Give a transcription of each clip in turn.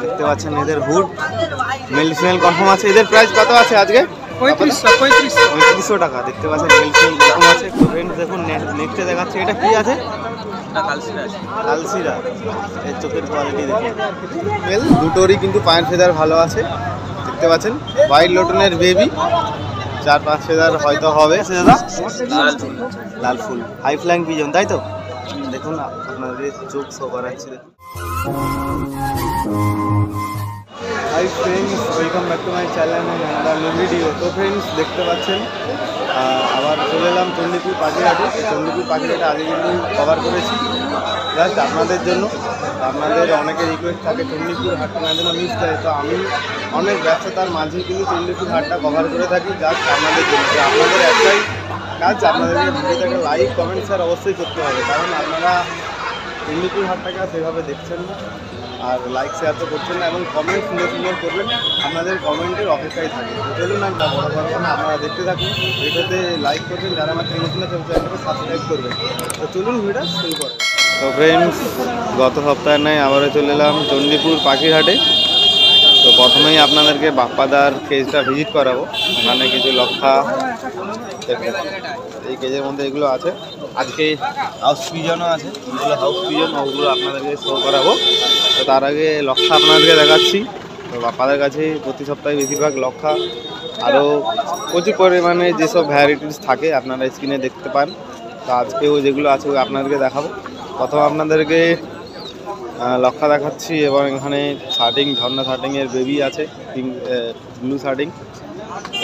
দেখতে পাচ্ছেন এদের হুড মেল ফিমেল কনফার্ম আছে। এদের প্রাইস কত আছে আজকে? 3500 টাকা। দেখতে পাচ্ছেন মেল ফিমেল কনফার্ম আছে। তো ফ্রেন্ডস দেখুন নেক্সটে দেখাচ্ছে এটা কি আছে? কালসিরা। এর চোখের কোয়ালিটি দেখুন। মেল দুটোরই কিন্তু পায়ের ফেদার ভালো আছে দেখতে পাচ্ছেন। হোয়াইট লোটনের বেবি 4-5 ফেদার হয়তো হবে। দাদা লাল ফুল হাই ফ্লাইং পিজন তাই তো? দেখুন আপনাদের চোখ শো করাচ্ছে। Hi friends, welcome back to my channel and new video. তো ফ্রেন্ডস দেখতে পাচ্ছেন আবার চলে এলাম চণ্ডীপুর পাখিরহাটে। চণ্ডীপুর পাখিরহাটে আগে কিন্তু কভার করেছি জাস্ট আপনাদের জন্য। আপনাদের অনেকে রিকোয়েস্ট থাকে চণ্ডীপুর হাট কেনার জন্য মিস দেয়, তো আমি অনেক ব্যস্ততার মাঝে কিন্তু চণ্ডীপুর হাটটা কভার করে থাকি জাস্ট আপনাদের জন্য। আপনাদের একটাই কাজ, আপনাদেরকে ভিডিওটাকে লাইক কমেন্ট শেয়ার অবশ্যই করতে হবে, কারণ আপনারা চণ্ডীপুর হাটটাকে সেভাবে দেখছেন না আর লাইক শেয়ার তো করছেন না, এবং কমেন্ট সুন্দর সুন্দর করবেন। আপনাদের কমেন্টের অপেক্ষায় থাকে। চলুন আর বড় কথা না, আপনারা দেখতে থাকুন, ভিডিওতে লাইক করবেন, যারা আমার চ্যানেল চ্যানেলটাকে সাবস্ক্রাইব করবেন। তো চলুন ভিডিওটা শুরু করেন। তো ফ্রেন্ডস গত সপ্তাহে নয় আবারও চলে এলাম চণ্ডীপুর পাখিরহাটে। তো প্রথমেই আপনাদেরকে বাপ্পাদার কেজটা ভিজিট করাবো। এখানে কিছু লক্ষা এই কেজের মধ্যে এগুলো আছে। আজকে হাউস পিজনও আছে, এগুলো হাউস পিজন, ওগুলো আপনাদেরকে শো করাবো। তো তার আগে লক্ষা আপনাদেরকে দেখাচ্ছি। তো বাপ্পাদের কাছে প্রতি সপ্তাহে বেশিরভাগ লক্ষা আরও প্রচুর পরিমাণে যেসব ভ্যারাইটিস থাকে আপনারা স্ক্রিনে দেখতে পান। তো আজকেও যেগুলো আছে আপনাদেরকে দেখাবো। প্রথম আপনাদেরকে লক্ষা দেখাচ্ছি, এবং এখানে শার্টিং, ঝর্ণা শার্টিংয়ের বেবি আছে, পিঙ্ক ব্লু শার্টিং।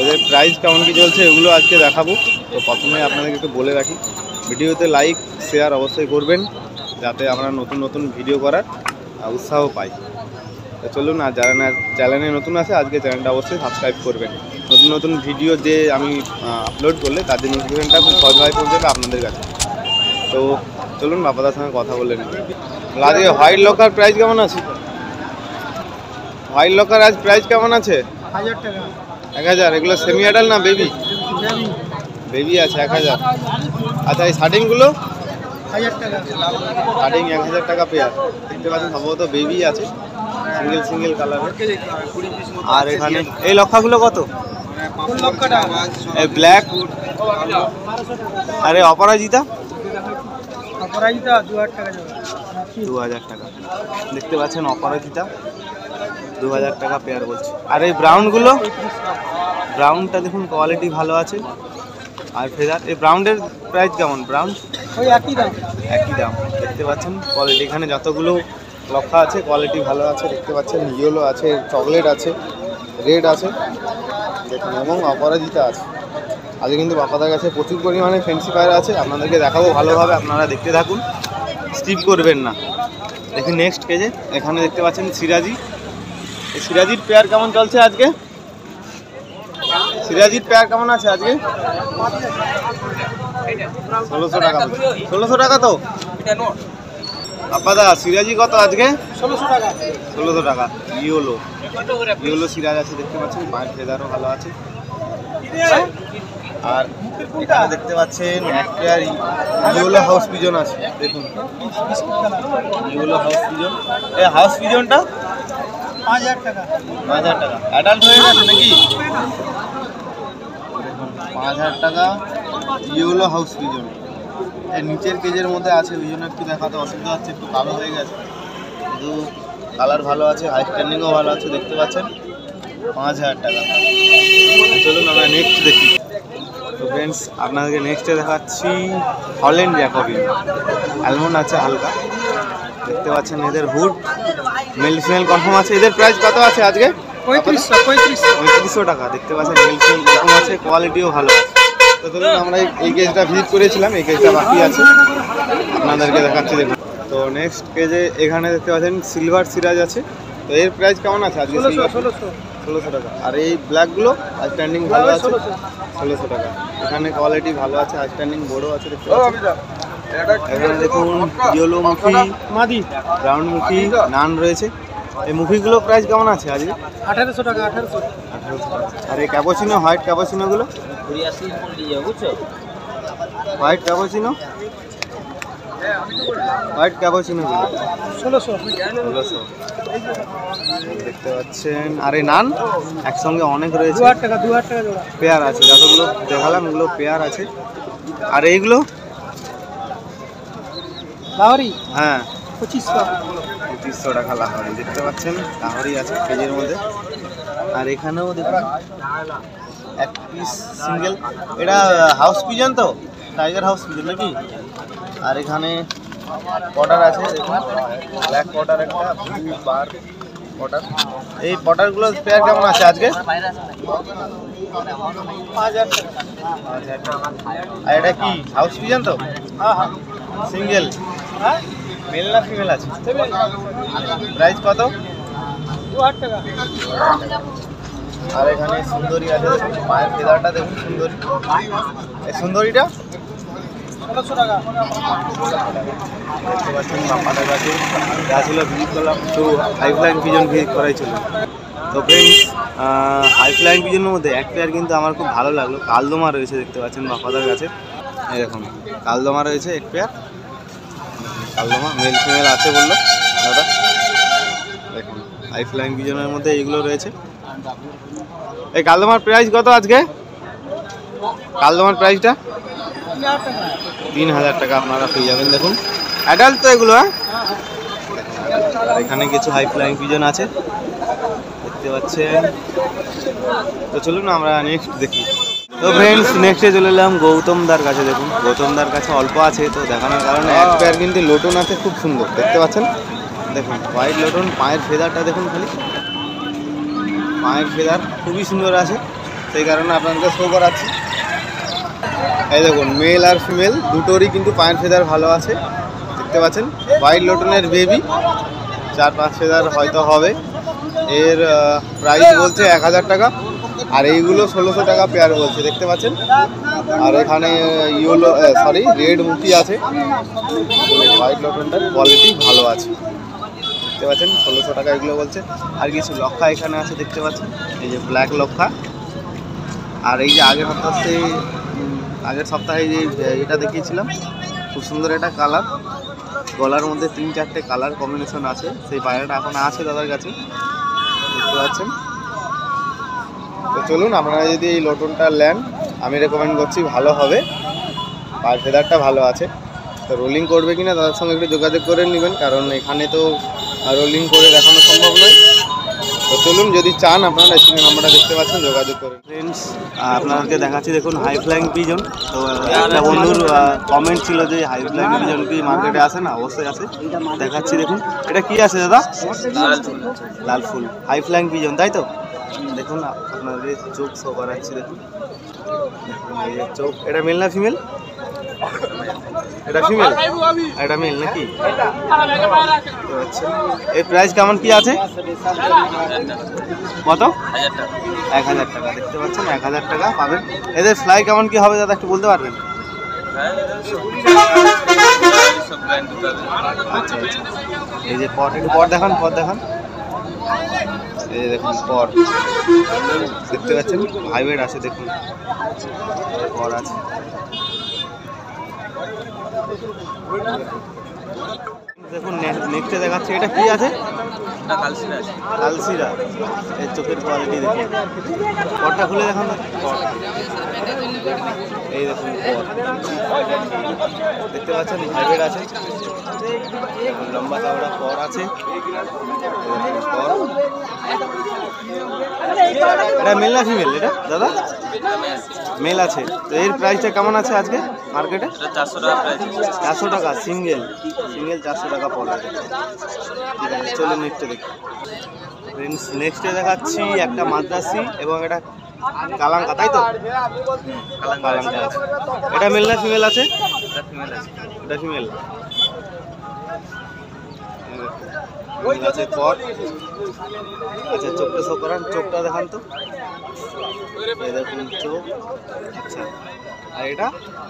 এদের প্রাইস কেমন কী চলছে এগুলো আজকে দেখাবো। তো প্রথমে আপনাদেরকে একটু বলে রাখি, ভিডিওতে লাইক শেয়ার অবশ্যই করবেন, যাতে আমরা নতুন নতুন ভিডিও করার উৎসাহ পাই। তো চলুন, আর যারা না চ্যানেলে নতুন আছে আজকে চ্যানেলটা অবশ্যই সাবস্ক্রাইব করবেন। নতুন নতুন ভিডিও যে আমি আপলোড করলে তাদের নোটিফিকেশনটা খুব সহজভাবে পৌঁছে যাবে আপনাদের কাছে। তো চলুন বাপ্পাদার সঙ্গে কথা বলে নিন। আজকে হোয়াইট লকার প্রাইস কেমন আছে? হোয়াইট লকার আজ প্রাইস কেমন আছে? 1000 টাকা। 1000। এগুলো সেমি অ্যাডাল্ট না বেবি? বেবি আছে 1000। আচ্ছা এই শার্টিংগুলো 1000 টাকা। শার্টিং 1000 টাকা পেয়ার। দেখতে পাচ্ছেন সম্ভবত বেবি আছে, সিঙ্গেল সিঙ্গেল কালারের। আর এখানে এই লক্ষাগুলো কত? এই ব্ল্যাক, আরে অপরাজিতা? অপরাজিতা 2000 টাকা যাবে। 2000 টাকা। দেখতে পাচ্ছেন অপরাজিতা 2000 টাকা পেয়ার বলছে। আর এই ব্রাউনগুলো? ব্রাউনটা দেখুন কোয়ালিটি ভালো আছে আর ফেদার। এই ব্রাউনের প্রাইস কেমন? ব্রাউন ওই একই দাম। একই দাম। দেখতে পাচ্ছেন কোয়ালিটি, এখানে যতগুলো লক্ষা আছে কোয়ালিটি ভালো আছে। দেখতে পাচ্ছেন ইয়েলো আছে, চকলেট আছে, রেড আছে দেখুন, এবং অপরাজিতা আছে। আজকে কিন্তু বাপ্পাদার কাছে প্রচুর পরিমাণে ফ্যান্সি পায়রা আছে, আপনাদেরকে দেখাবো ভালোভাবে, আপনারা দেখতে থাকুন, স্কিপ করবেন না। দেখুন নেক্সট কেজে এখানে দেখতে পাচ্ছেন সিরাজি। এই সিরাজির পেয়ার কেমন চলছে আজকে? সিরাজির পেয়ার কেমন আছে আজকে? 1600 টাকা। 1600 টাকা তো বাপ্পাদা? সিরাজি কত আজকে? 1600 টাকা। 1600 টাকা। ইয়েলো ইয়েলো সিরাজ আছে, দেখতে পাচ্ছেন পায়ের ফেদারও ভালো আছে। আর এখানে দেখতে পাচ্ছেন এক পেয়ার ইয়েলো হাউস পিজন আছে, দেখুন ইয়েলো হাউস পিজন। এই হাউস পিজনটা 5000 টাকা। 5000 টাকা। অ্যাডাল্ট হয়ে গেছে নাকি? দেখুন 5000 টাকা ইয়েলো হাউস পিজন। এই নিচের কেজের মধ্যে আছে, ওই জন্য একটু দেখাতে অসুবিধা হচ্ছে, একটু কালো হয়ে গেছে, কিন্তু কালার ভালো আছে, হাই স্ট্যান্ডিংও ভালো আছে। দেখতে পাচ্ছেন 5000 টাকা। চলুন আমরা নেক্সট দেখি। তো ফ্রেন্ডস আপনাদেরকে নেক্সটে দেখাচ্ছি হল্যান্ড জ্যাকবিন। অ্যালমন্ড আছে হালকা। দেখতে পাচ্ছেন এদের হুড মেল ফিমেল কনফার্ম আছে। এদের প্রাইস কত আছে আজকে? 3500 টাকা। দেখতে পাচ্ছেন মেল ফিমেল কনফার্ম আছে, কোয়ালিটিও ভালো আছে। তো ধরুন আমরা এই কেজটা ভিজিট করেছিলাম, এই কেজটা বাকি আছে, আপনাদেরকে দেখাচ্ছি দেখুন। তো নেক্সট কেজে এখানে দেখতে পাচ্ছেন সিলভার সিরাজ আছে। তো এর প্রাইস কেমন আছে আজকে? 1600 টাকা। আর এই ব্ল্যাকগুলো আউটস্ট্যান্ডিং ভালো আছে, 1600 টাকা। এখানে কোয়ালিটি ভালো আছে, আউটস্ট্যান্ডিং বড়ো আছে। দেখতে পাচ্ছেন এখানে দেখুন ইয়েলো মুখি, মাদি, ব্রাউন মুখি, নান রয়েছে। এই মুখিগুলো প্রাইস কেমন আছে আজকে? 1800 টাকা। 1800 টাকা। আর এই ক্যাপাচিনো, হোয়াইট ক্যাপাচিনোগুলো? White cappuccino white cappuccino 1600। 1600 দেখতে পাচ্ছেন। আর এই নান একসঙ্গে অনেক রয়েছে, 2000 টাকা, 2000 টাকা জোড়া। পেয়ার আছে, যতগুলো দেখালাম এগুলো পেয়ার আছে। আর এইগুলো লাহোরি হ্যাঁ 2500। 2500 টাকা লাহোরি দেখতে পাচ্ছেন, লাহোরি আছে কেজির মধ্যে। আর এখানেও দেখুন এক পিস সিঙ্গেল, এটা হাউস পিজন তো, টাইগার হাউস পিজন নাকি। আর এখানে পটার আছে দেখুন, ব্ল্যাক পটার একটা, ব্লু বার পটার। এই পটারগুলো পেয়ার কেমন আছে আজকে? 5000 টাকা। আর এটা কি হাউস পিজন তো? হ্যাঁ হ্যাঁ। সিঙ্গেল, হ্যাঁ মেল না ফিমেল আছে? প্রাইস কত? 2000 টাকা। আর এখানে সুন্দরী আছে দেখুন, পায়ের ফেদারটা দেখুন সুন্দরী। এই সুন্দরীটা 1600 টাকা। দেখতে পাচ্ছেন বাপাদের কাছে যা ছিল ভিজিট করলাম, তো হাইফ্লাইং পিজন ভিজিট করাই ছিল। তো ফ্রেন্ডস, হাইফ্লাইং পিজনের মধ্যে এক পেয়ার কিন্তু আমার খুব ভালো লাগলো, কালদমা রয়েছে দেখতে পাচ্ছেন বাপাদের কাছে। এই দেখুন কালদমা রয়েছে এক পেয়ার, কালদমা মেল ফিমেল আছে বললো দাদা। দেখুন হাইফ্লাইং পিজনের মধ্যে এইগুলো রয়েছে। এই কালদমার প্রাইস কত আজকে? কালদমার প্রাইসটা 3000 টাকা। 3000 টাকা আপনারা পেয়ে যাবেন। দেখুন অ্যাডাল্ট তো এগুলো, হ্যাঁ। আর এখানে কিছু হাই ফ্লাইং পিজন আছে দেখতে পাচ্ছেন। তো চলুন আমরা নেক্সট দেখি। তো ফ্রেন্ডস, নেক্সটে চলে এলাম গৌতমদার কাছে। দেখুন গৌতমদার কাছে অল্প আছে তো দেখানোর কারণে এক পেয়ার কিন্তু লোটন আছে, খুব সুন্দর দেখতে পাচ্ছেন। দেখুন হোয়াইট লোটন, পায়ের ফেদারটা দেখুন খালি, পায়ের ফেদার খুবই সুন্দর আছে, সেই কারণে আপনাদের শো করাচ্ছি। এই দেখুন মেল আর ফিমেল দুটোরই কিন্তু পায়ের ফেদার ভালো আছে দেখতে পাচ্ছেন। হোয়াইট লোটনের বেবি 4-5 ফেদার হয়তো হবে। এর প্রাইস বলছে 1000 টাকা, আর এইগুলো 1600 টাকা পেয়ার বলছে দেখতে পাচ্ছেন। আর এখানে ইয়েলো রেড মুখি আছে, হোয়াইট লোটনটার কোয়ালিটি ভালো আছে দেখতে পাচ্ছেন, 1600 টাকা এগুলো বলছে। আর কিছু লক্ষা এখানে আছে দেখতে পাচ্ছেন, এই যে ব্ল্যাক লক্ষা। আর এই যে আগের সপ্তাহে যে এটা দেখিয়েছিলাম, খুব সুন্দর একটা কালার, গলার মধ্যে 3-4টে কালার কম্বিনেশন আছে, সেই পায়রাটা এখন আছে দাদার কাছে দেখতে পাচ্ছেন। তো চলুন আপনারা যদি এই লোটনটা নেন, আমি রেকমেন্ড করছি ভালো হবে, পায়ের ফেদারটা ভালো আছে। তো রোলিং করবে কিনা তাদের সঙ্গে একটু যোগাযোগ করে নেবেন, কারণ এখানে তো রোলিং করে দেখানো সম্ভব নয়। তো চলুন, যদি চান আপনারা স্ক্রিনে নাম্বারটা দেখতে পাচ্ছেন, যোগাযোগ করেন। ফ্রেন্ডস, আপনাদেরকে দেখাচ্ছি দেখুন হাই ফ্লাইং পিজন। তো একটা বন্ধুর কমেন্ট ছিল যে হাই ফ্লাইং পিজন কি মার্কেটে আসে না? অবশ্যই আছে, দেখাচ্ছি দেখুন। এটা কি আছে দাদা? লাল ফুল হাই ফ্লাইং পিজন, তাই তো? দেখুন আপনাদের চোখ শো করাচ্ছি দেখুন, এই যে চোখ। এটা মেল না ফিমেল? এটা ফিমেল, এটা মেল নাকি? আচ্ছা, এর প্রাইস কেমন কি আছে? কত? 1000 টাকা দেখতে পাচ্ছেন, 1000 টাকা পাবেন। এদের ফ্লাই কেমন কি হবে দাদা একটু বলতে পারবেন? আচ্ছা আচ্ছা, এই যে পর, একটু পর দেখান, পর দেখান। এই যে দেখুন পর দেখতে পাচ্ছেন, হাইব্রিড আছে দেখুন, পর আছে। দেখুন নেক্সটে দেখাচ্ছে, এটা কি আছে? কালসিরা। এর চোখের কোয়ালিটি দেখুন, পরটা খুলে দেখান না, পর এই দেখুন পর দেখতে পাচ্ছেন, হাইব্রিড আছে, লম্বা চওড়া পর আছে। পর এটা মেল না ফিমেল এটা দাদা? মেল আছে। তো এর প্রাইসটা কেমন আছে আজকে মার্কেটে? 400 টাকা সিঙ্গেল, 400 টাকা পড়ে। ঠিক আছে, চলুন নেক্সটে দেখি। ফ্রেন্ডস, নেক্সটে দেখাচ্ছি একটা মাদ্রাসি এবং এটা কালাঙ্কা, তাই তো? কালাঙ্কা আছে। এটা মেল না ফিমেল আছে? এটা ফিমেল আছে। পর আচ্ছা, চোখটা শো করান, চোখটা দেখান তো, এই দেখুন চোখ। আচ্ছা, আর এটা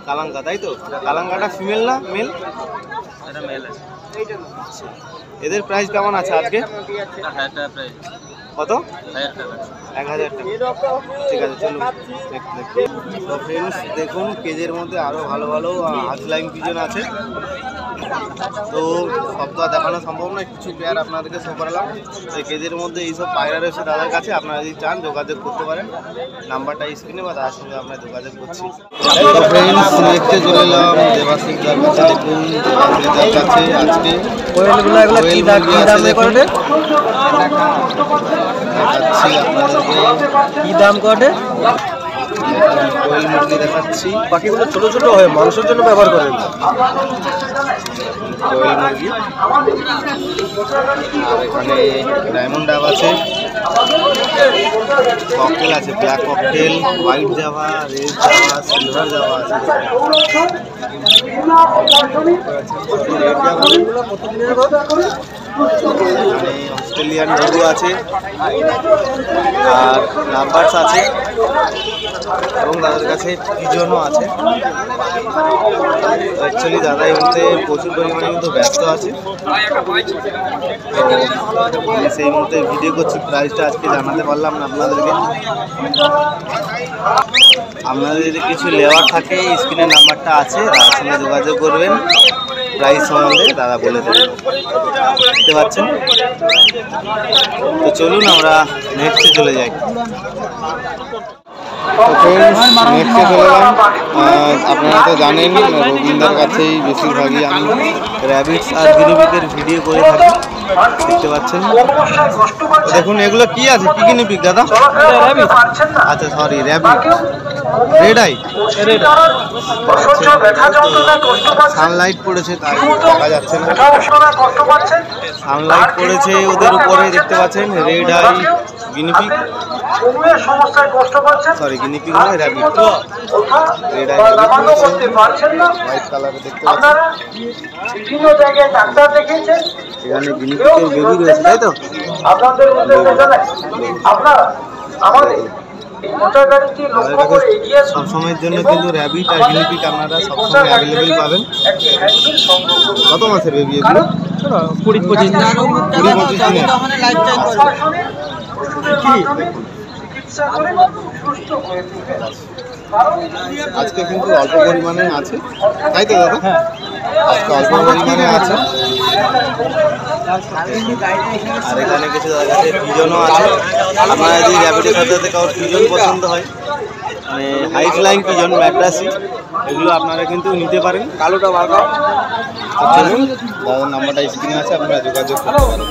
কালাঙ্কা, তাই তো? কালাঙ্কাটা ফিমেল না মেল? এদের প্রাইস কেমন আছে আজকে? কত? 1000 টাকা। ঠিক আছে, চলুন তো ফ্রেন্ডস দেখুন কেজের মধ্যে আরও ভালো ভালো হাউসলাইন পিজন আছে। তো সব তো আর দেখানো সম্ভব নয়, কিছু পেয়ার আপনাদেরকে শো করালাম। তো কেজের মধ্যে এইসব পায়রা রয়েছে দাদার কাছে, আপনারা যদি চান যোগাযোগ করতে পারেন, নাম্বারটা স্ক্রিনে বা তার সঙ্গে আমরা যোগাযোগ করছি। তো ফ্রেন্ডস নেক্সটে চলে এলাম দেবাশিস দার কাছে। দেখুন দেবাশিস দার কাছে আজকে কোয়েলগুলো এগুলো কি দাম করে দেখাচ্ছি আপনাদেরকে, কি দাম করে? কোয়েল মুরগি দেখাচ্ছি, বাকিগুলো ছোট ছোট হয় মাংসের জন্য ব্যবহার করেন। কোয়েল মুরগি। আর এখানে ডায়মন্ড ডাব আছে, ককটেল আছে, black cocktail, white Java, red Java, silver Java আছে। রেড জাভা, এখানে অস্ট্রেলিয়ান ডগু আছে, আর লাভবার্ডস আছে, এবং তাদের কাছে পিজনও আছে। অ্যাকচুয়ালি দাদা এই মুহূর্তে প্রচুর পরিমাণে কিন্তু ব্যস্ত আছে, তো সেই মুহূর্তে ভিডিও করছি, প্রাইসটা আজকে জানাতে পারলাম না আপনাদেরকে। আপনাদের যদি কিছু লেওয়ার থাকে স্ক্রিনের নাম্বারটা আছে, তার সঙ্গে যোগাযোগ করবেন, প্রাইস সম্বন্ধে দাদা বলে দেবেন। বুঝতে পারছেন? তো চলুন আমরা নেক্সটে চলে যাই। নেক্সটে চলে এলাম, আপনারা তো জানেন রবীন্দ্রের কাছেই বেশিরভাগই আমি র্যাবিটস আর গিনিপিগের ভিডিও করে থাকি, দেখতে পাচ্ছেন। দেখুন এগুলো কি আছে, কি গিনিপিগ দাদা? আচ্ছা sorry, rabbit, red eye. Sunlight পড়েছে তাই দেখা যাচ্ছে না, সানলাইট পড়েছে ওদের উপরে, দেখতে পাচ্ছেন red eye guinea pig, sorry guinea pig নয় র্যাবিট, রেড আই হোয়াইট কালারে দেখতে পাচ্ছেন। এখানে গিনিপিগের বেবি রয়েছে, তাই তো? সবসময়ের জন্য কিন্তু র্যাবিট আর গিনিপিগ আপনারা সবসময় অ্যাভেলেবেল পাবেন। কত মাসের বেবি এগুলো? 20-25 দিনের। আজকে কিন্তু অল্প পরিমাণে আছে, তাই তো দাদা? আজকে অল্প পরিমাণে আছে। আর এখানে কিছু দাদার কাছে পিজনও আছে, আপনারা যদি র্যাবিটের সাথে কারোর পিজন পছন্দ হয়, মানে হাই ফ্লাইং পিজন ম্যাড্রাসি, এগুলো আপনারা কিন্তু নিতে পারেন। কালোটা বাঁকা। দাদার নাম্বারটা স্ক্রিনে আছে, আপনারা যোগাযোগ করতে পারেন।